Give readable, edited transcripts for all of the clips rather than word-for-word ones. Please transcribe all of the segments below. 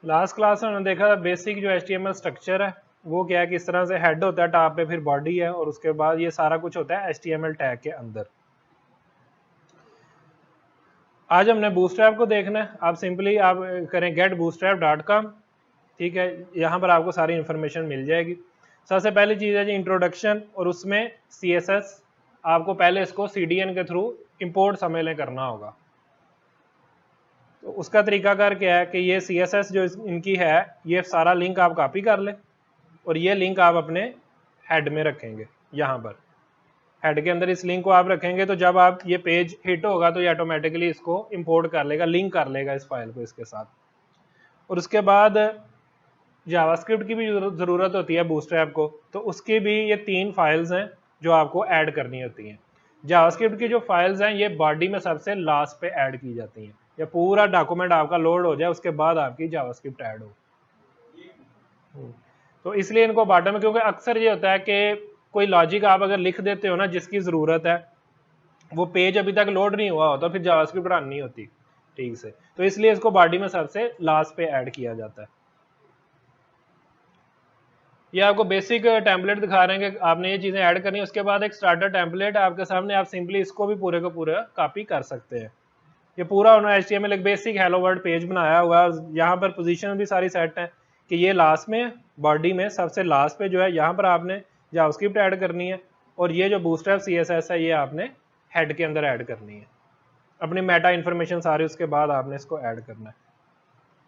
Last class में हमने देखा था बेसिक जो HTML स्ट्रक्चर है वो क्या है, किस तरह से हेड होता है टॉप पे, फिर बॉडी है, और उसके बाद ये सारा कुछ होता है HTML टैग के अंदर। आज हमने बूटस्ट्रैप को देखना है। आप सिंपली आप करें getbootstrap.com, ठीक है, यहाँ पर आपको सारी इंफॉर्मेशन मिल जाएगी। सबसे पहली चीज़ है जी इंट्रोडक्शन, और उसमें CSS आपको पहले इसको CDN के थ्रू इंपोर्ट समझ लें करना होगा। तो उसका तरीकाकार क्या है कि ये CSS जो इनकी है, ये सारा लिंक आप कॉपी कर लें और ये लिंक आप अपने हेड में रखेंगे। यहाँ पर हेड के अंदर इस लिंक को आप रखेंगे, तो जब आप ये पेज हिट होगा तो ये ऑटोमेटिकली इसको इंपोर्ट कर लेगा, लिंक कर लेगा इस फाइल को इसके साथ। और उसके बाद जावास्क्रिप्ट की भी ज़रूरत होती है बूटस्ट्रैप को, तो उसकी भी ये 3 फाइल्स हैं जो आपको ऐड करनी होती हैं। जावास्क्रिप्ट की जो फाइल्स हैं ये बॉडी में सबसे लास्ट पे ऐड की जाती हैं, या पूरा डॉक्यूमेंट आपका लोड हो जाए उसके बाद आपकी जावास्क्रिप्ट ऐड हो। तो इसलिए इनको बॉटम में, क्योंकि अक्सर ये होता है कि कोई लॉजिक आप अगर लिख देते हो ना जिसकी ज़रूरत है, वो पेज अभी तक लोड नहीं हुआ होता, फिर जावास्क्रिप्ट रन नहीं होती ठीक से, तो इसलिए इसको बॉडी में सबसे लास्ट पे ऐड किया जाता है। ये आपको बेसिक टेम्पलेट दिखा रहे हैं कि आपने ये चीज़ें ऐड करनी है। उसके बाद एक स्टार्टर टेम्पलेट है आपके सामने, आप सिंपली इसको भी पूरे का पूरा कॉपी कर सकते हैं। ये पूरा उन्होंने HTML एक बेसिक हेलो वर्ल्ड पेज बनाया हुआ है। यहाँ पर पोजीशन भी सारी सेट है कि ये लास्ट में बॉडी में सबसे लास्ट पे जो है यहाँ पर आपने जावास्क्रिप्ट ऐड करनी है, और ये जो बूटस्ट्रैप CSS है ये आपने हेड के अंदर ऐड करनी है, अपनी मेटा इन्फॉर्मेशन सारी उसके बाद आपने इसको ऐड करना है।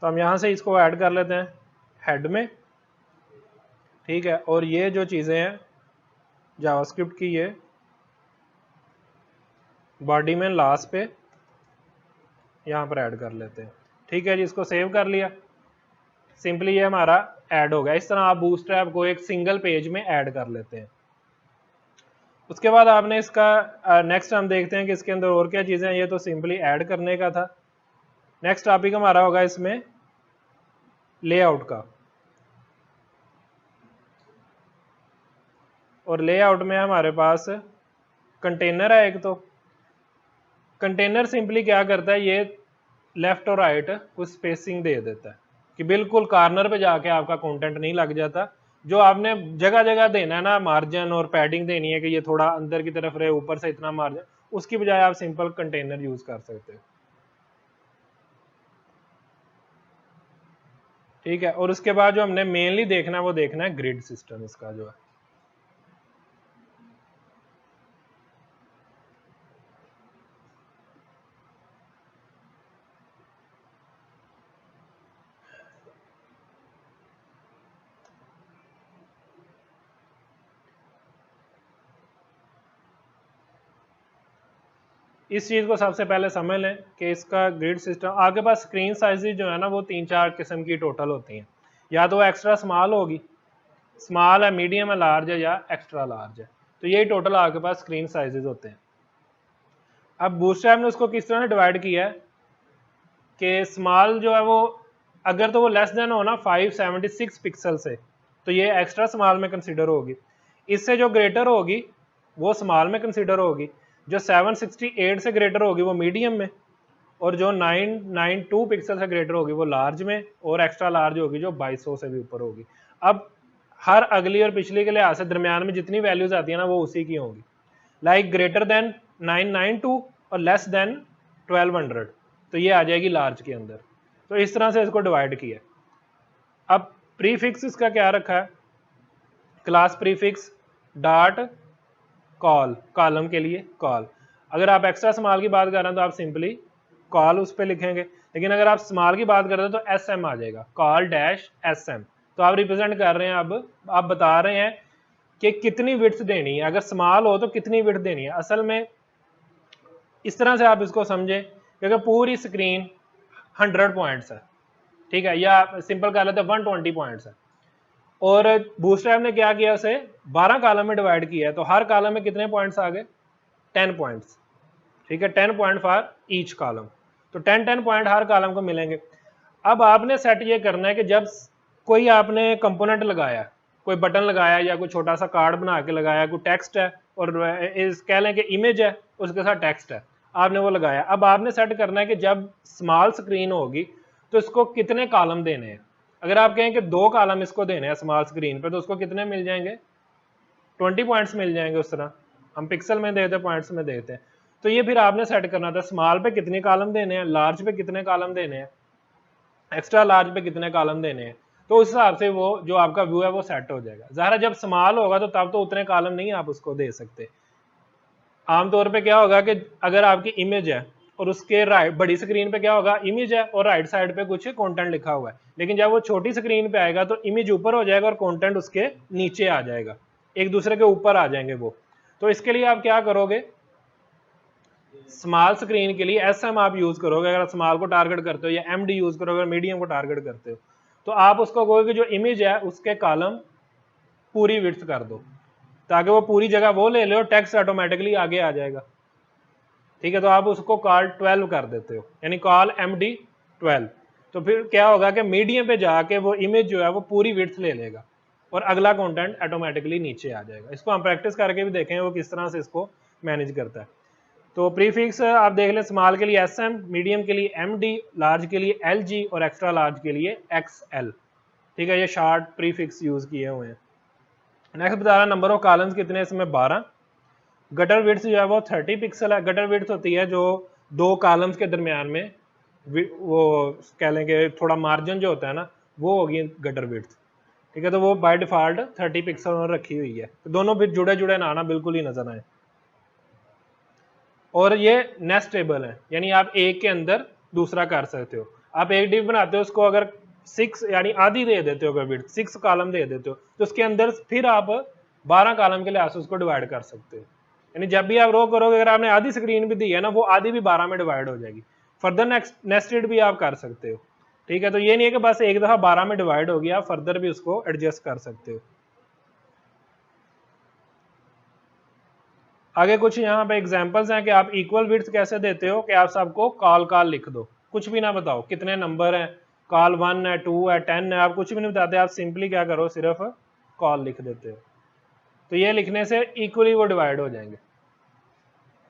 तो हम यहाँ से इसको ऐड कर लेते हैं हेड में, ठीक है। और ये जो चीज़ें हैं जावास्क्रिप्ट की ये बॉडी में लास्ट पे यहाँ पर ऐड कर लेते हैं, ठीक है जी। इसको सेव कर लिया, सिंपली ये हमारा ऐड हो गया। इस तरह आप बूटस्ट्रैप को एक सिंगल पेज में ऐड कर लेते हैं। उसके बाद आपने इसका नेक्स्ट हम देखते हैं कि इसके अंदर और क्या चीज़ें हैं। ये तो सिंपली ऐड करने का था। नेक्स्ट टॉपिक हमारा होगा इसमें लेआउट का, और लेआउट में हमारे पास कंटेनर है एक। तो कंटेनर सिंपली क्या करता है, ये लेफ्ट और राइट कुछ स्पेसिंग दे देता है कि बिल्कुल कॉर्नर पे जाके आपका कंटेंट नहीं लग जाता। जो आपने जगह जगह देना है ना मार्जिन और पैडिंग देनी है कि ये थोड़ा अंदर की तरफ रहे, ऊपर से इतना मार्जिन, उसकी बजाय आप सिंपल कंटेनर यूज कर सकते हो, ठीक है। और उसके बाद जो हमने मेनली देखना है वो देखना है ग्रिड सिस्टम इसका जो है। इस चीज़ को सबसे पहले समझ लें कि इसका ग्रिड सिस्टम, आपके पास स्क्रीन साइजेज जो है ना वो 3-4 किस्म की टोटल होती हैं। या तो एक्स्ट्रा स्मॉल होगी, स्मॉल है, मीडियम है, लार्ज है, या एक्स्ट्रा लार्ज है। तो यही टोटल आपके पास स्क्रीन साइजेज होते हैं। अब बूटस्ट्रैप ने उसको किस तरह डिवाइड किया है कि स्मॉल जो है वो अगर तो वो लेस देन हो ना 576 पिक्सल से, तो ये एक्स्ट्रा स्मॉल में कंसिडर होगी। इससे जो ग्रेटर होगी वो स्मॉल में कंसिडर होगी, जो 768 से ग्रेटर होगी वो मीडियम में, और जो 992 पिक्सल से ग्रेटर होगी वो लार्ज में, और एक्स्ट्रा लार्ज होगी जो 2200 से भी ऊपर होगी। अब हर अगली और पिछली के लिहाज से दरमियान में जितनी वैल्यूज आती है ना वो उसी की होंगी। लाइक ग्रेटर देन 992 और लेस देन 1200, तो ये आ जाएगी लार्ज के अंदर। तो इस तरह से इसको डिवाइड किया। अब प्रीफिक्स इसका क्या रखा है, class prefix dot call, column के लिए कॉल। अगर आप एक्स्ट्रा स्मॉल की बात कर रहे हैं तो आप सिंपली कॉल उस पर लिखेंगे, लेकिन अगर आप स्मॉल की बात कर रहे हैं तो SM आ जाएगा, कॉल डैश SM। तो आप रिप्रेजेंट कर रहे हैं, अब आप बता रहे हैं कि कितनी विड्थ देनी है, अगर स्मॉल हो तो कितनी विड्थ देनी है। असल में इस तरह से आप इसको समझें कि अगर पूरी स्क्रीन 100 पॉइंट्स है, ठीक है, या सिंपल कर लेते हैं 120 पॉइंट्स है, और बूटस्ट्रैप ने क्या किया, उसे 12 कॉलम में डिवाइड किया है, तो हर कॉलम में कितने पॉइंट्स आ गए, 10 पॉइंट्स, ठीक है, 10 पॉइंट फॉर ईच कॉलम। तो 10 पॉइंट हर कॉलम को मिलेंगे। अब आपने सेट ये करना है कि जब कोई आपने कंपोनेंट लगाया, कोई बटन लगाया, या कोई छोटा सा कार्ड बना के लगाया, कोई टेक्स्ट है, और इस कह लें कि इमेज है उसके साथ टेक्स्ट है, आपने वो लगाया। अब आपने सेट करना है कि जब स्मॉल स्क्रीन होगी तो इसको कितने कॉलम देने हैं। अगर आप कहें कि 2 कॉलम इसको देने हैं स्मॉल स्क्रीन पे, तो उसको कितने मिल जाएंगे, 20 पॉइंट्स मिल जाएंगे। उस तरह हम पिक्सल में देते हैं, पॉइंट्स में देते हैं। तो ये फिर आपने सेट करना था स्मॉल पे कितने कॉलम देने हैं, लार्ज पे कितने कॉलम देने हैं, एक्स्ट्रा लार्ज पे कितने कॉलम देने हैं। तो उस हिसाब से वो जो आपका व्यू है वो सेट हो जाएगा। ज़ाहिर जब स्मॉल होगा तो तब तो उतने कॉलम नहीं आप उसको दे सकते। आमतौर पे क्या होगा कि अगर आपकी इमेज है और उसके राइट बड़ी स्क्रीन पे क्या होगा, इमेज है और राइट साइड पे कुछ कंटेंट लिखा हुआ है, लेकिन जब वो छोटी स्क्रीन पे आएगा तो इमेज ऊपर हो जाएगा और कंटेंट उसके नीचे आ जाएगा, एक दूसरे के ऊपर आ जाएंगे वो। तो इसके लिए आप क्या करोगे, स्मॉल स्क्रीन के लिए SM आप यूज करोगे अगर स्मॉल को टारगेट करते हो, या MD यूज करोगे अगर मीडियम को टारगेट करते हो। तो आप उसको कहोगे जो इमेज है उसके कॉलम पूरी विड्थ कर दो, ताकि वो पूरी जगह वो ले ले और टेक्स्ट ऑटोमेटिकली आगे आ जाएगा। ठीक है, तो आप उसको कॉल 12 कर देते हो, यानी कॉल MD 12। तो फिर क्या होगा कि मीडियम पे जाके वो इमेज जो है वो पूरी विड्थ ले लेगा और अगला कंटेंट ऑटोमेटिकली नीचे आ जाएगा। इसको हम प्रैक्टिस करके भी देखें वो किस तरह से इसको मैनेज करता है। तो प्रीफिक्स आप देख लें, स्मॉल के लिए SM, मीडियम के लिए MD, लार्ज के लिए LG और एक्स्ट्रा लार्ज के लिए XL। ठीक है, ये शॉर्ट प्रीफिक्स यूज किए हुए हैं। नेक्स्ट बता रहा नंबर ऑफ कॉलम्स कितने, इसमें 12। गटर विड्थ जो है वो 30 पिक्सल है। गटर विड्थ होती है जो 2 कॉलम्स के दरमियान में वो कह लेंगे थोड़ा मार्जिन जो होता है ना, वो होगी गटर विड्थ। ठीक है, तो वो बाय डिफॉल्ट 30 पिक्सल और रखी हुई है। तो दोनों फिर जुड़े जुड़े ना आना, बिल्कुल ही नजर आए। और ये नेस्टेबल है, यानी आप एक के अंदर दूसरा कर सकते हो। आप एक डिव बनाते हो, उसको अगर 6 यानी आधी दे देते हो, विड्थ 6 कॉलम दे देते हो, तो उसके अंदर फिर आप 12 कॉलम के लिहाज से उसको डिवाइड कर सकते हो। यानी जब भी आप रो करोगे, अगर आपने आधी स्क्रीन भी दी है ना, वो आधी भी 12 में डिवाइड हो जाएगी। फर्दर नेस्टेड भी आप कर सकते हो। ठीक है, तो ये नहीं है कि बस एक दफा 12 में डिवाइड होगी, आप फर्दर भी उसको एडजस्ट कर सकते हो। आगे कुछ यहाँ पे एग्जांपल्स हैं कि आप इक्वल विड्थ कैसे देते हो, कि आप सबको कॉल लिख दो, कुछ भी ना बताओ कितने नंबर हैं, कॉल 1 है, 2 है, 10 है, आप कुछ भी नहीं बताते, आप सिंपली क्या करो, सिर्फ कॉल लिख देते हो। तो ये लिखने से इक्वली वो डिवाइड हो जाएंगे।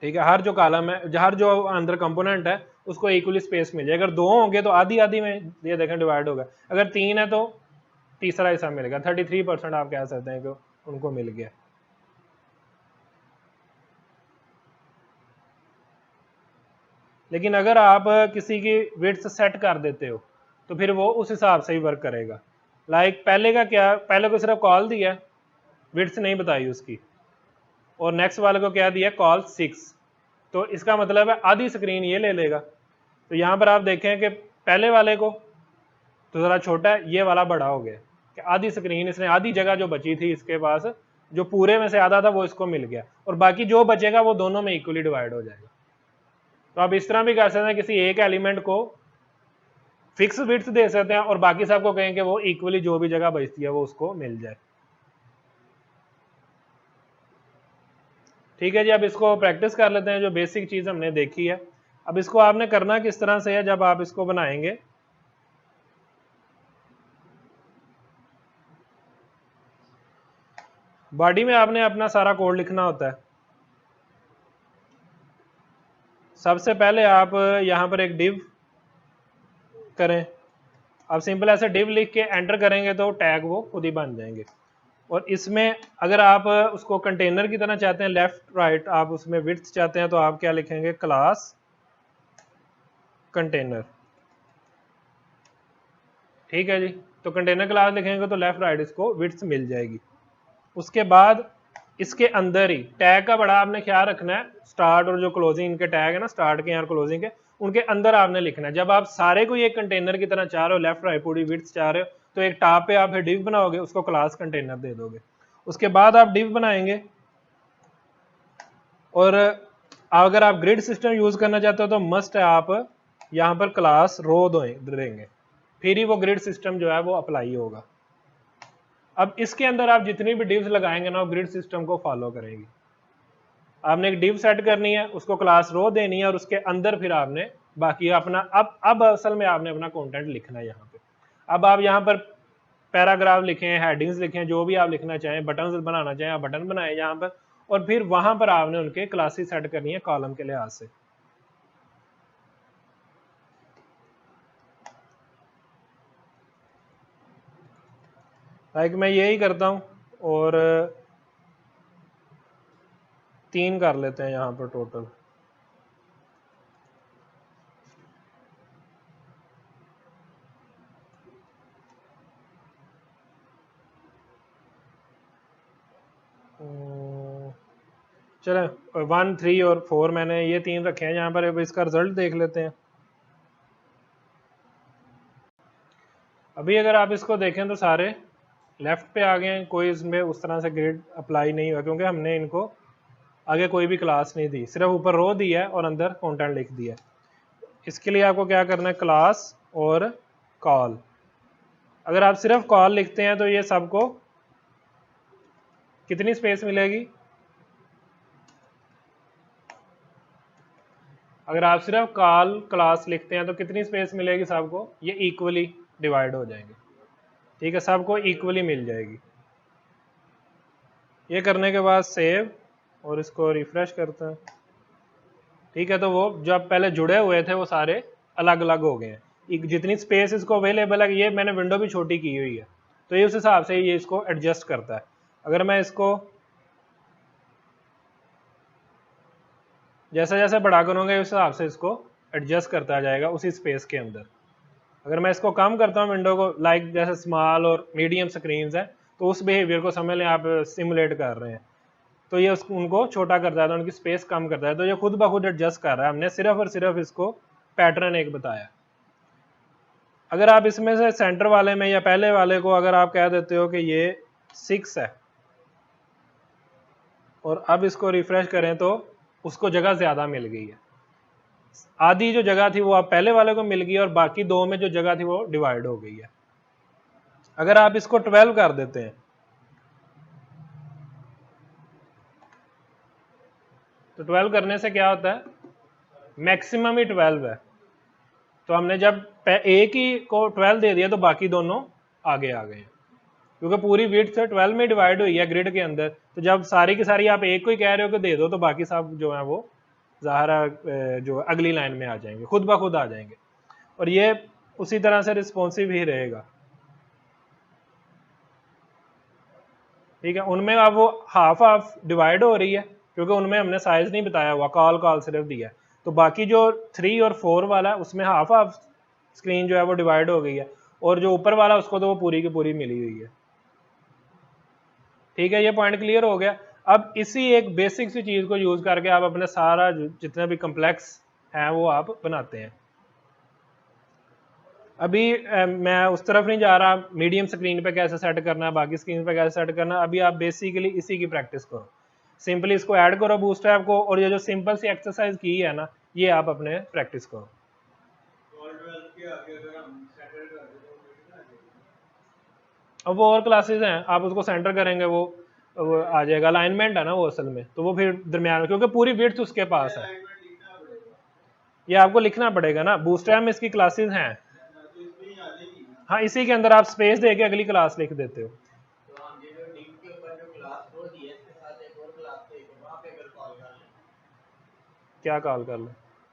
ठीक है, हर जो कॉलम है, हर जो अंदर कंपोनेंट है उसको इक्वली स्पेस मिल जाएगा। अगर 2 होंगे तो आधी आधी में ये देखें डिवाइड होगा, अगर 3 है तो तीसरा हिस्सा मिलेगा। 33% आप कह सकते हैं कि उनको मिल गया। लेकिन अगर आप किसी की विड्थ सेट कर देते हो तो फिर वो उस हिसाब से ही वर्क करेगा। लाइक पहले का क्या, पहले को सिर्फ कॉल दिया, विड्थ नहीं बताई उसकी, और नेक्स्ट वाले को क्या दिया, कॉल 6, तो इसका मतलब है आधी स्क्रीन ये ले लेगा। तो यहाँ पर आप देखें कि पहले वाले को तो ज़रा छोटा है, ये वाला बड़ा हो गया कि आधी स्क्रीन इसने, आधी जगह जो बची थी इसके पास, जो पूरे में से आधा था वो इसको मिल गया, और बाकी जो बचेगा वो दोनों में इक्वली डिवाइड हो जाएगा। तो आप इस तरह भी कर सकते हैं, किसी एक एलिमेंट को फिक्स विड्थ दे सकते हैं और बाकी सबको कहें कि वो इक्वली जो भी जगह बचती है वो उसको मिल जाए। ठीक है जी, अब इसको प्रैक्टिस कर लेते हैं। जो बेसिक चीज हमने देखी है, अब इसको आपने करना किस तरह से है, जब आप इसको बनाएंगे बॉडी में आपने अपना सारा कोड लिखना होता है। सबसे पहले आप यहां पर एक डिव करें, आप सिंपल ऐसे डिव लिख के एंटर करेंगे तो टैग वो खुद ही बन जाएंगे। और इसमें अगर आप उसको कंटेनर की तरह चाहते हैं, लेफ्ट राइट आप उसमें विड्थ चाहते हैं, तो आप क्या लिखेंगे, क्लास कंटेनर। ठीक है जी, तो कंटेनर क्लास लिखेंगे तो लेफ्ट राइट इसको विड्थ मिल जाएगी। उसके बाद इसके अंदर ही टैग का बड़ा आपने ख्याल रखना है, स्टार्ट और जो क्लोजिंग इनके टैग है ना, स्टार्ट के और क्लोजिंग के, उनके अंदर आपने लिखना है। जब आप सारे को ये कंटेनर की तरह चाह रहे हो, लेफ्ट राइट पूरी विड्थ चाह रहे हो, तो एक टॉप पे आप डिव बनाओगे, उसको क्लास कंटेनर दे दोगे। उसके बाद आप डिव बनाएंगे, और अगर आप ग्रिड सिस्टम यूज करना चाहते हो तो मस्ट है आप यहाँ पर क्लास रो देंगे, फिर ही वो ग्रिड सिस्टम जो है वो अप्लाई होगा। अब इसके अंदर आप जितनी भी डिव्स लगाएंगे ना, वो ग्रिड सिस्टम को फॉलो करेंगी। आपने एक डिव सेट करनी है, उसको क्लास रो देनी है, और उसके अंदर फिर आपने बाकी अपना अब असल में आपने अपना कंटेंट लिखना है यहाँ पे। अब आप यहाँ पर पैराग्राफ लिखें, हेडिंग्स लिखें, जो भी आप लिखना चाहें, बटन बनाना चाहें आप बटन बनाए यहाँ पर, और फिर वहां पर आपने उनके क्लासेस सेट करनी है कॉलम के लिहाज से। लाइक मैं यही करता हूँ और 3 कर लेते हैं यहाँ पर टोटल। चलो 1, 3 और 4 मैंने ये 3 रखे हैं यहाँ पर। अब इसका रिजल्ट देख लेते हैं। अभी अगर आप इसको देखें तो सारे लेफ्ट पे आ गए हैं, कोई इसमें उस तरह से ग्रेड अप्लाई नहीं हुआ क्योंकि हमने इनको आगे कोई भी क्लास नहीं दी, सिर्फ ऊपर रो दिया है और अंदर कंटेंट लिख दिया है। इसके लिए आपको क्या करना है, क्लास और कॉल। अगर आप सिर्फ कॉल लिखते हैं तो ये सबको कितनी स्पेस मिलेगी, अगर आप सिर्फ कॉल क्लास लिखते हैं तो कितनी स्पेस मिलेगी सबको, ये इक्वली डिवाइड हो जाएंगे। ठीक है, सबको इक्वली मिल जाएगी। ये करने के बाद सेव और इसको रिफ्रेश करते हैं। ठीक है, तो वो जब पहले जुड़े हुए थे वो सारे अलग अलग हो गए हैं। जितनी स्पेस इसको अवेलेबल है, ये मैंने विंडो भी छोटी की हुई है तो ये उस हिसाब से ये इसको एडजस्ट करता है। अगर मैं इसको जैसे जैसे बड़ा करूँगा उस हिसाब से इसको एडजस्ट करता जाएगा उसी स्पेस के अंदर। अगर मैं इसको कम करता हूँ विंडो को, लाइक जैसे स्मॉल और मीडियम स्क्रीन्स हैं, तो उस बिहेवियर को समझ लें आप सिमुलेट कर रहे हैं, तो ये उनको छोटा करता है, तो उनकी स्पेस कम करता है, तो ये खुद ब खुद एडजस्ट कर रहा है। हमने सिर्फ और सिर्फ इसको पैटर्न एक बताया। अगर आप इसमें से सेंटर वाले में या पहले वाले को अगर आप कह देते हो कि ये 6 है और अब इसको रिफ्रेश करें तो उसको जगह ज़्यादा मिल गई है, आधी जो जगह थी वो आप पहले वाले को मिल गई और बाकी 2 में जो जगह थी वो डिवाइड हो गई है। अगर आप इसको 12 कर देते हैं तो 12 करने से क्या होता है, मैक्सिमम ही 12 है। तो हमने जब एक ही को 12 दे दिया तो बाकी दोनों आगे आ गए हैं, क्योंकि पूरी विड्थ से 12 में डिवाइड हुई है ग्रिड के अंदर। तो जब सारी की सारी आप एक को ही कह रहे हो कि दे दो, तो बाकी सब जो है वो ज़ाहिर जो अगली लाइन में आ जाएंगे, खुद ब खुद आ जाएंगे, और ये उसी तरह से रिस्पॉन्सिव ही रहेगा। ठीक है, उनमें अब वो हाफ हाफ डिवाइड हो रही है क्योंकि उनमें हमने साइज नहीं बताया हुआ, कॉल सिर्फ दिया। तो बाकी जो 3 और 4 वाला उसमें हाफ हाफ स्क्रीन जो है वो डिवाइड हो गई है, और जो ऊपर वाला उसको तो वो पूरी की पूरी मिली हुई है। ठीक है, ये पॉइंट क्लियर हो गया। अब इसी एक बेसिक सी चीज़ को यूज़ करके आप अपने सारा जितने भी कम्प्लेक्स हैं वो आप बनाते हैं। अभी मैं उस तरफ नहीं जा रहा, मीडियम स्क्रीन पे कैसे सेट करना है, बाकी स्क्रीन पे कैसे सेट करना है। अभी आप बेसिकली इसी की प्रैक्टिस करो, सिंपली इसको ऐड करो बूटस्ट्रैप को, और ये जो सिंपल सी एक्सरसाइज की है ना, ये आप अपने प्रैक्टिस करो। अब वो और क्लासेज हैं, आप उसको सेंटर करेंगे वो आ जाएगा। अलाइनमेंट है ना वो असल में, तो वो फिर दरमियान में, क्योंकि पूरी विड्थ उसके पास है, ये आपको लिखना पड़ेगा ना। बूटस्ट्रैप में इसकी क्लासेज हैं, हाँ इसी के अंदर आप स्पेस दे के अगली क्लास लिख देते हो। क्या कॉल कर लो,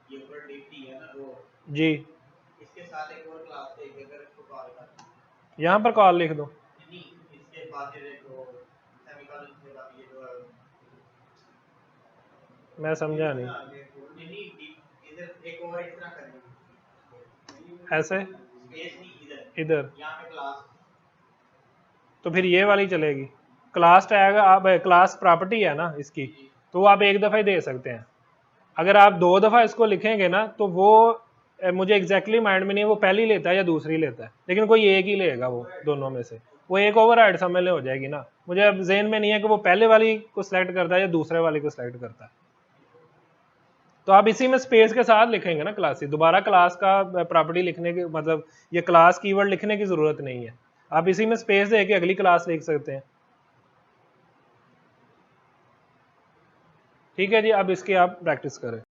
ये ऊपर डिप्टी है ना वो जी, इसके साथ एक और क्लास है, अगर इसको कॉल कर यहाँ पर कॉल लिख दो। नहीं, इसके बाद जो सेमीकोलन के बाद ये जो मैं समझा नहीं, इधर एक और इस तरह करेंगे ऐसे, इधर यहाँ पे क्लास, तो फिर ये वाली चलेगी। क्लास टैग आप क्लास प्रॉपर्टी है ना इसकी, तो वो आप एक दफ़ा ही दे सकते हैं। अगर आप 2 दफ़ा इसको लिखेंगे ना तो वो मुझे एग्जैक्टली माइंड में नहीं है वो पहली लेता है या दूसरी लेता है, लेकिन कोई एक ही लेगा वो दोनों में से, वो एक ओवरराइड समझ ले हो जाएगी ना। मुझे अब जेन में नहीं है कि वो पहले वाली को सिलेक्ट करता है या दूसरे वाली को सिलेक्ट करता है। तो आप इसी में स्पेस के साथ लिखेंगे ना क्लासेस, दोबारा क्लास का प्रॉपर्टी लिखने के मतलब ये क्लास कीवर्ड लिखने की ज़रूरत नहीं है, आप इसी में स्पेस दे के अगली क्लास लिख सकते हैं। ठीक है जी, अब इसकी आप प्रैक्टिस करें।